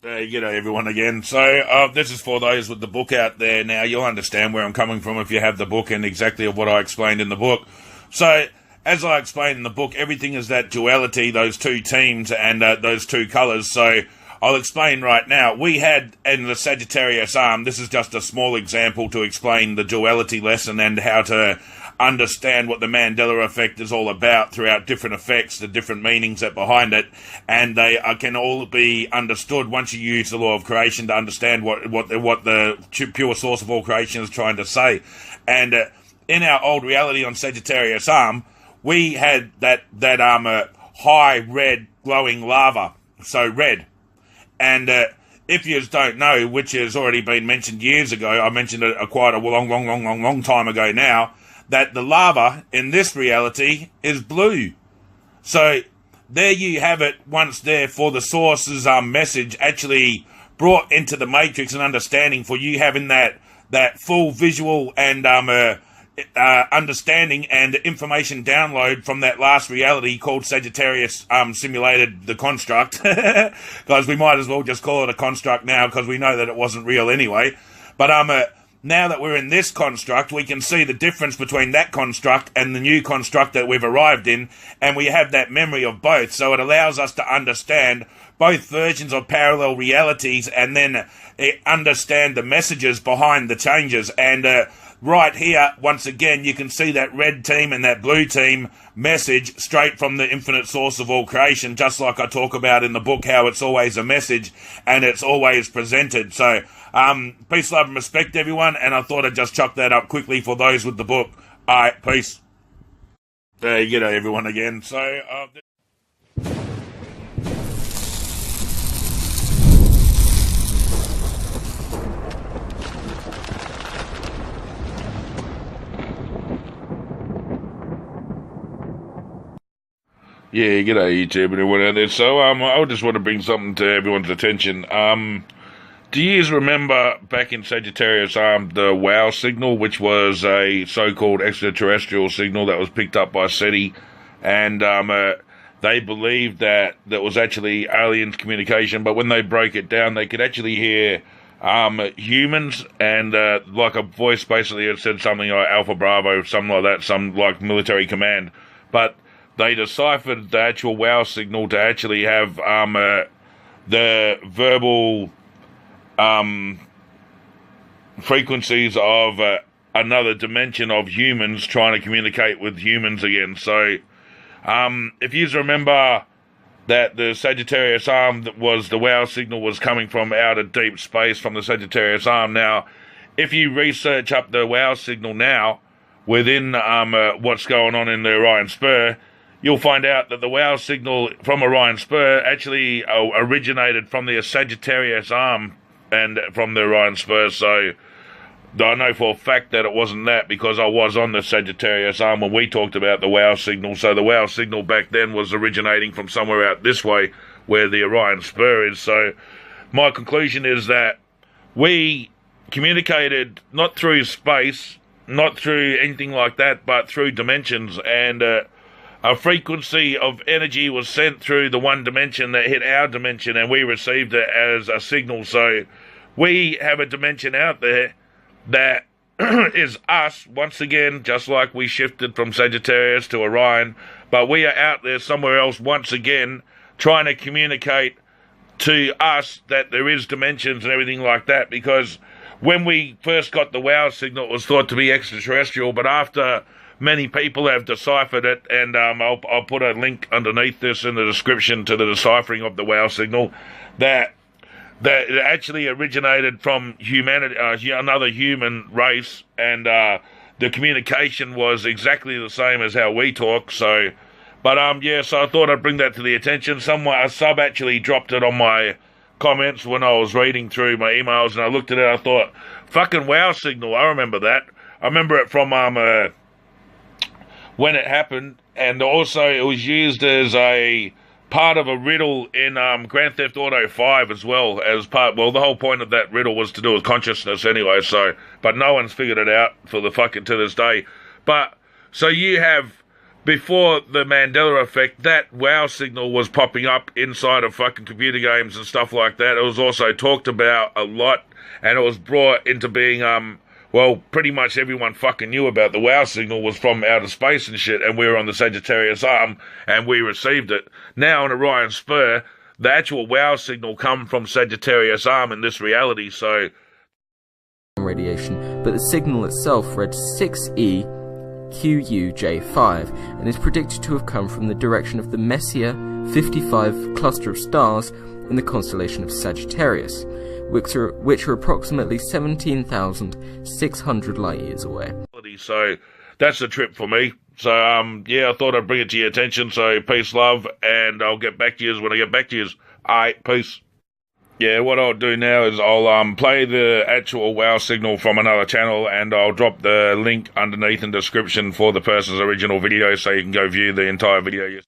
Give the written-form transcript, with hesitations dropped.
G'day everyone again. So this is for those with the book out there. Now you'll understand where I'm coming from if you have the book and exactly what I explained in the book. So as I explained in the book, everything is that duality, those two teams and those two colours. So I'll explain right now. We had in the Sagittarius arm, this is just a small example to explain the duality lesson and how to understand what the Mandela effect is all about throughout different effects, the different meanings that behind it, and they can all be understood once you use the law of creation to understand what the pure source of all creation is trying to say. And in our old reality on Sagittarius arm, we had that high red glowing lava, so red. And if you don't know, which has already been mentioned years ago, I mentioned it quite a long time ago now, that the lava in this reality is blue. So there you have it, once there for the source's message actually brought into the matrix and understanding for you having that full visual and understanding and information download from that last reality called Sagittarius simulated the construct. Guys, we might as well just call it a construct now because we know that it wasn't real anyway. But now that we're in this construct, we can see the difference between that construct and the new construct that we've arrived in, and we have that memory of both. So it allows us to understand both versions of parallel realities and then understand the messages behind the changes. And right here, once again, you can see that red team and that blue team message straight from the infinite source of all creation, just like I talk about in the book, how it's always a message and it's always presented. So peace, love, and respect, everyone. And I thought I'd just chuck that up quickly for those with the book. All right, peace. G'day, everyone again. So yeah, g'day YouTube and everyone out there. So I just want to bring something to everyone's attention. Do you remember back in Sagittarius the WOW signal, which was a so-called extraterrestrial signal that was picked up by SETI, and they believed that was actually aliens communication, but when they broke it down, they could actually hear humans, and like a voice basically had said something like Alpha Bravo, something like that, some like military command, but they deciphered the actual WOW signal to actually have the verbal frequencies of another dimension of humans trying to communicate with humans again. So if you remember that the Sagittarius arm that was the WOW signal was coming from outer deep space from the Sagittarius arm. Now, if you research up the WOW signal now within what's going on in the Orion Spur, you'll find out that the WOW signal from Orion Spur actually originated from the Sagittarius arm and from the Orion Spur. So I know for a fact that it wasn't that, because I was on the Sagittarius arm when we talked about the WOW signal. So the WOW signal back then was originating from somewhere out this way where the Orion Spur is. So my conclusion is that we communicated not through space, not through anything like that, but through dimensions, and a frequency of energy was sent through the one dimension that hit our dimension, and we received it as a signal. So we have a dimension out there that is us, once again, just like we shifted from Sagittarius to Orion, but we are out there somewhere else once again trying to communicate to us that there is dimensions and everything like that, because when we first got the WOW signal, it was thought to be extraterrestrial, but after many people have deciphered it, and I'll put a link underneath this in the description to the deciphering of the WOW signal, that it actually originated from humanity, another human race, and the communication was exactly the same as how we talk. So, but so I thought I'd bring that to the attention. A sub actually dropped it on my comments when I was reading through my emails, and I looked at it. I thought, fucking WOW signal. I remember that. I remember it from when it happened, and also it was used as a part of a riddle in Grand Theft Auto 5 as well, as part, well, the whole point of that riddle was to do with consciousness anyway, but no one's figured it out for the fucking to this day. But, so you have before the Mandela effect, that wow signal was popping up inside of fucking computer games and stuff like that. It was also talked about a lot, and it was brought into being, well, pretty much everyone fucking knew about the wow signal was from outer space and shit, and we were on the Sagittarius arm, and we received it. Now in Orion Spur, the actual wow signal come from Sagittarius arm in this reality, so... radiation, but the signal itself read 6E QUJ5 and is predicted to have come from the direction of the Messier 55 cluster of stars in the constellation of Sagittarius, which are approximately 17,600 light years away. So that's a trip for me. So yeah, I thought I'd bring it to your attention. So peace, love, and I'll get back to you when I get back to you. Alright, peace. Yeah, what I'll do now is I'll play the actual wow signal from another channel, and I'll drop the link underneath in the description for the person's original video so you can go view the entire video.